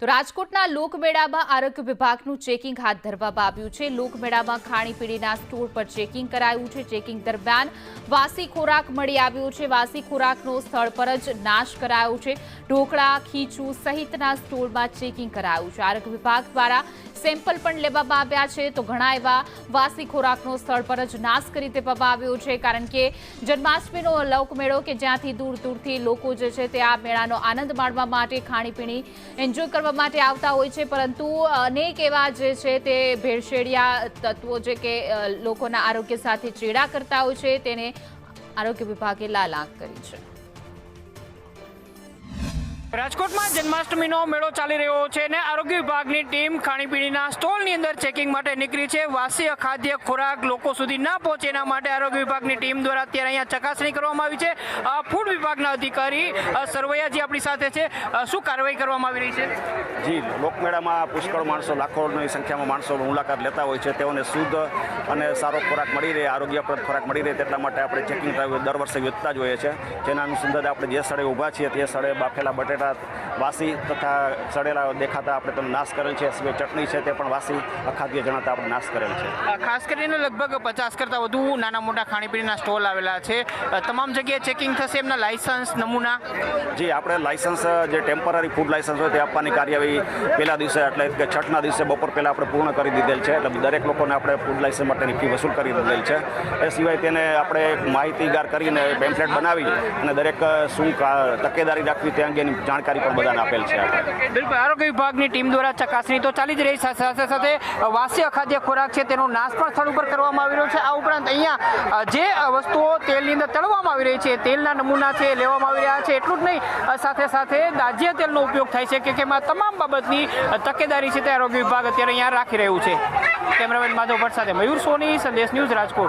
તો રાજકોટના લોકમેળામાં આરોગ્ય વિભાગનું ચેકિંગ હાથ ધરવામાં આવ્યું છે। લોકમેળામાં ખાણીપીણીના સ્ટોર પર ચેકિંગ કરાયું છે। ચેકિંગ દરમિયાન વાસી ખોરાક મળી આવ્યો છે। વાસી ખોરાકનો સ્થળ પર જ નાશ કરાયો છે। ઢોકળા, ખીચું સહિતના સ્ટોરમાં ચેકિંગ કરાયું છે। આરોગ્ય વિભાગ દ્વારા સેમ્પલ પણ લેવામાં આવ્યા છે। તો ઘણા એવા વાસી ખોરાકનો સ્થળ પર જ નાશ કરી દેવામાં આવ્યો છે, કારણ કે જન્માષ્ટમીનો લોકમેળો કે જ્યાંથી દૂર દૂરથી લોકો જે છે તે આ મેળાનો આનંદ માણવા માટે ખાણીપીણી એન્જોય કરવા માટે આવતા હોય છે, પરંતુ અનેક એવા જે છે તે ભેળસેળિયા તત્વો જે કે લોકોના આરોગ્ય સાથે ચેડા કરતા હોય છે, તેને આરોગ્ય વિભાગે લાલ આંખ કરી છે। રાજકોટમાં જન્માષ્ટમીનો મેળો ચાલી રહ્યો છે અને આરોગ્ય વિભાગની ટીમ ખાણીપીણીના સ્ટોલની અંદર ચેકિંગ માટે નીકળી છે। વાસી અખાદ્ય ખોરાક લોકો સુધી ન પહોંચે એના માટે આરોગ્ય વિભાગની ટીમ દ્વારા અત્યારે અહીંયા ચકાસણી કરવામાં આવી છે। ફૂડ વિભાગના અધિકારી સરવૈયાજી આપણી સાથે છે। શું કાર્યવાહી કરવામાં આવી રહી છે? જી, લોકમેળામાં પુષ્કળ માણસો, લાખોની સંખ્યામાં માણસો મુલાકાત લેતા હોય છે। તેઓને શુદ્ધ અને સારો ખોરાક મળી રહે, આરોગ્યપ્રદ ખોરાક મળી રહે તેટલા માટે આપણે ચેકિંગ ડ્રાઈવ દર વર્ષે યોજતા જ હોઈએ છીએ। જેના અનુસંધાને આપણે જે સ્થળે ઊભા છીએ તે સ્થળે બાફેલા બટેટા વાસી તથા સડેલા દેખાતા આપણે તેનો નાશ કરેલ છે। સિવાય ચટણી છે તે પણ વાસી અખાદ્ય જણાતા આપણે નાશ કરેલ છે। ખાસ કરીને લગભગ 50 કરતાં વધુ નાના મોટા ખાણીપીણીના સ્ટોલ આવેલા છે। તમામ જગ્યાએ ચેકિંગ થશે, એમના લાયસન્સ નમૂના? જી, આપણે લાયસન્સ જે ટેમ્પરરી ફૂડ લાયસન્સ હોય તે આપવાની કાર્યવાહી પહેલા દિવસે એટલે કે છઠના દિવસે બપોર પહેલાં આપણે પૂર્ણ કરી દીધેલ છે। એટલે દરેક લોકોને આપણે ફૂડ લાયસન્સ માટેની ફી વસૂલ કરી દીધેલ છે। એ સિવાય તેને આપણે માહિતીગાર કરીને પેમ્ફલેટ બનાવી અને દરેક શું તકેદારી રાખવી તે અંગેની જાણકારી પણ બધાને આપેલ છે। બિલકુલ, આરોગ્ય વિભાગની ટીમ દ્વારા ચકાસણી તો ચાલી જ રહી છે, સાથે સાથે વાસી અખાદ્ય ખોરાક છે તેનો નાશ પણ સ્થળ ઉપર કરવામાં આવી રહ્યો છે। આ ઉપરાંત અહીંયા જે વસ્તુઓ તેલની અંદર તળવામાં આવી રહી છે, તેલના નમૂના છે લેવામાં આવી રહ્યા છે। એટલું જ નહીં, સાથે સાથે દાજ્ય તેલનો ઉપયોગ થાય છે કે એમાં તમામ બાબતની તકેદારી છે તે આરોગ્ય વિભાગ અત્યારે અહીંયા રાખી રહ્યું છે। કેમેરામેન માધવ ભટ્ટ સાથે મયુર સોની, સંદેશ ન્યૂઝ, રાજકોટ।